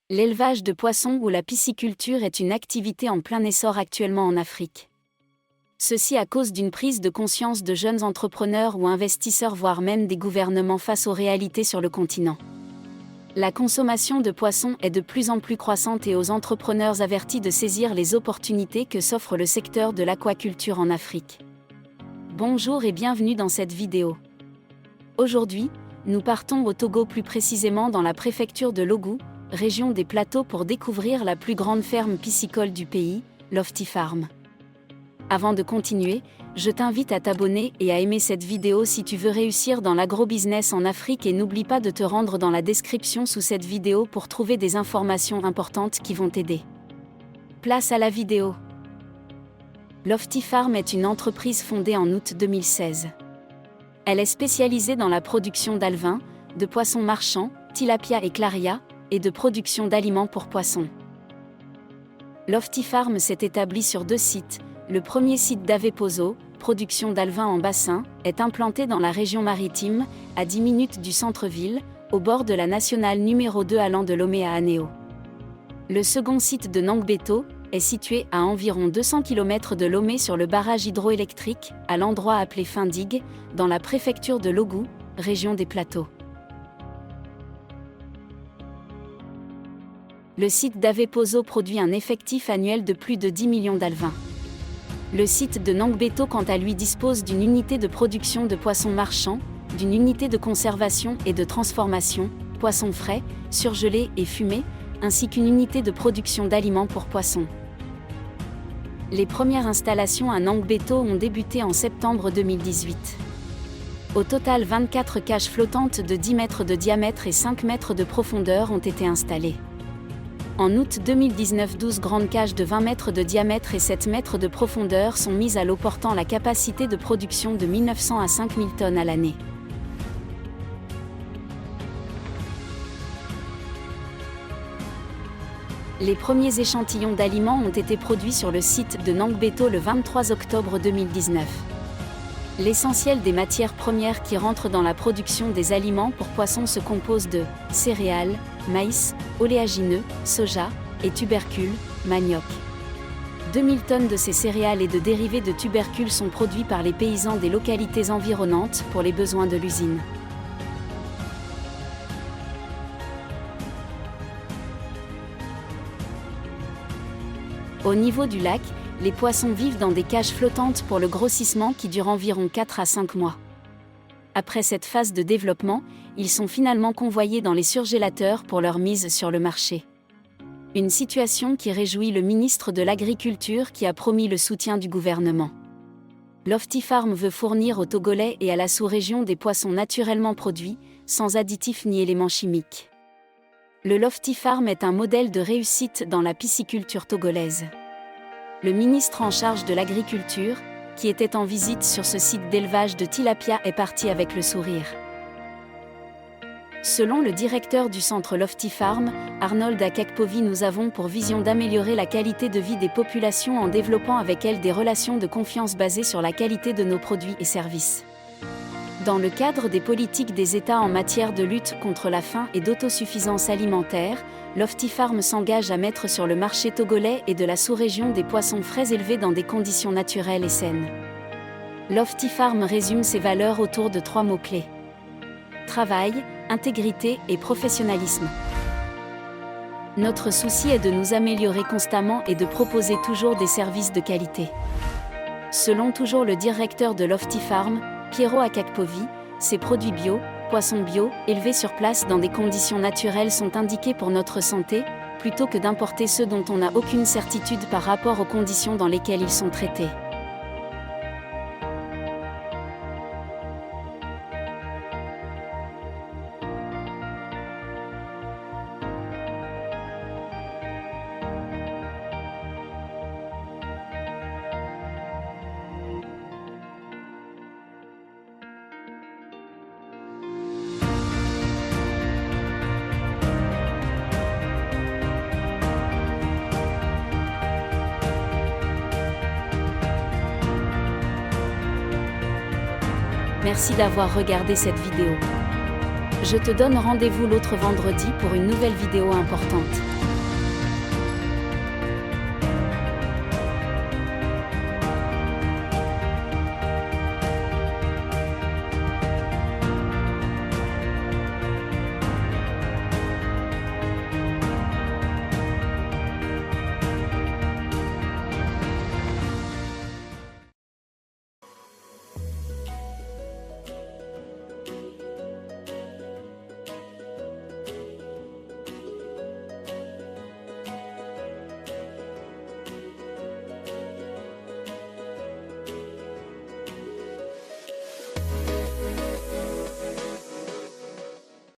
L'élevage de poissons ou la pisciculture est une activité en plein essor actuellement en Afrique. Ceci à cause d'une prise de conscience de jeunes entrepreneurs ou investisseurs, voire même des gouvernements face aux réalités sur le continent. La consommation de poissons est de plus en plus croissante et aux entrepreneurs avertis de saisir les opportunités que s'offre le secteur de l'aquaculture en Afrique. Bonjour et bienvenue dans cette vidéo. Aujourd'hui, nous partons au Togo, plus précisément dans la préfecture de Logou, région des Plateaux, pour découvrir la plus grande ferme piscicole du pays, Lofty Farm. Avant de continuer, je t'invite à t'abonner et à aimer cette vidéo si tu veux réussir dans l'agrobusiness en Afrique, et n'oublie pas de te rendre dans la description sous cette vidéo pour trouver des informations importantes qui vont t'aider. Place à la vidéo. Lofty Farm est une entreprise fondée en août 2016. Elle est spécialisée dans la production d'alevins, de poissons marchands, tilapia et claria, et de production d'aliments pour poissons. Lofty Farm s'est établi sur 2 sites. Le premier site d'Aveposo, production d'alevins en bassin, est implanté dans la région maritime, à 10 minutes du centre-ville, au bord de la nationale numéro 2 allant de Lomé à Anéo. Le second site de Nangbeto est situé à environ 200 km de Lomé, sur le barrage hydroélectrique, à l'endroit appelé Findigue, dans la préfecture de Logou, région des Plateaux. Le site d'Aveposo produit un effectif annuel de plus de 10 millions d'alevins. Le site de Nangbeto, quant à lui, dispose d'une unité de production de poissons marchands, d'une unité de conservation et de transformation, poissons frais, surgelés et fumés, ainsi qu'une unité de production d'aliments pour poissons. Les premières installations à Nangbeto ont débuté en septembre 2018. Au total, 24 cages flottantes de 10 mètres de diamètre et 5 mètres de profondeur ont été installées. En août 2019, 12 grandes cages de 20 mètres de diamètre et 7 mètres de profondeur sont mises à l'eau, portant la capacité de production de 1900 à 5000 tonnes à l'année. Les premiers échantillons d'aliments ont été produits sur le site de Nangbeto le 23 octobre 2019. L'essentiel des matières premières qui rentrent dans la production des aliments pour poissons se compose de céréales, maïs, oléagineux, soja et tubercules, manioc. 2000 tonnes de ces céréales et de dérivés de tubercules sont produits par les paysans des localités environnantes pour les besoins de l'usine. Au niveau du lac, les poissons vivent dans des cages flottantes pour le grossissement qui dure environ 4 à 5 mois. Après cette phase de développement, ils sont finalement convoyés dans les surgélateurs pour leur mise sur le marché. Une situation qui réjouit le ministre de l'Agriculture, qui a promis le soutien du gouvernement. Lofty Farm veut fournir aux Togolais et à la sous-région des poissons naturellement produits, sans additifs ni éléments chimiques. Le Lofty Farm est un modèle de réussite dans la pisciculture togolaise. Le ministre en charge de l'agriculture, qui était en visite sur ce site d'élevage de tilapia, est parti avec le sourire. Selon le directeur du centre Lofty Farm, Arnold Akekpovi, nous avons pour vision d'améliorer la qualité de vie des populations en développant avec elles des relations de confiance basées sur la qualité de nos produits et services. Dans le cadre des politiques des États en matière de lutte contre la faim et d'autosuffisance alimentaire, Lofty Farm s'engage à mettre sur le marché togolais et de la sous-région des poissons frais élevés dans des conditions naturelles et saines. Lofty Farm résume ses valeurs autour de 3 mots-clés: travail, intégrité et professionnalisme. Notre souci est de nous améliorer constamment et de proposer toujours des services de qualité. Selon toujours le directeur de Lofty Farm, Piero Akekpovi, ces produits bio, poissons bio, élevés sur place dans des conditions naturelles, sont indiqués pour notre santé, plutôt que d'importer ceux dont on n'a aucune certitude par rapport aux conditions dans lesquelles ils sont traités. Merci d'avoir regardé cette vidéo. Je te donne rendez-vous l'autre vendredi pour une nouvelle vidéo importante.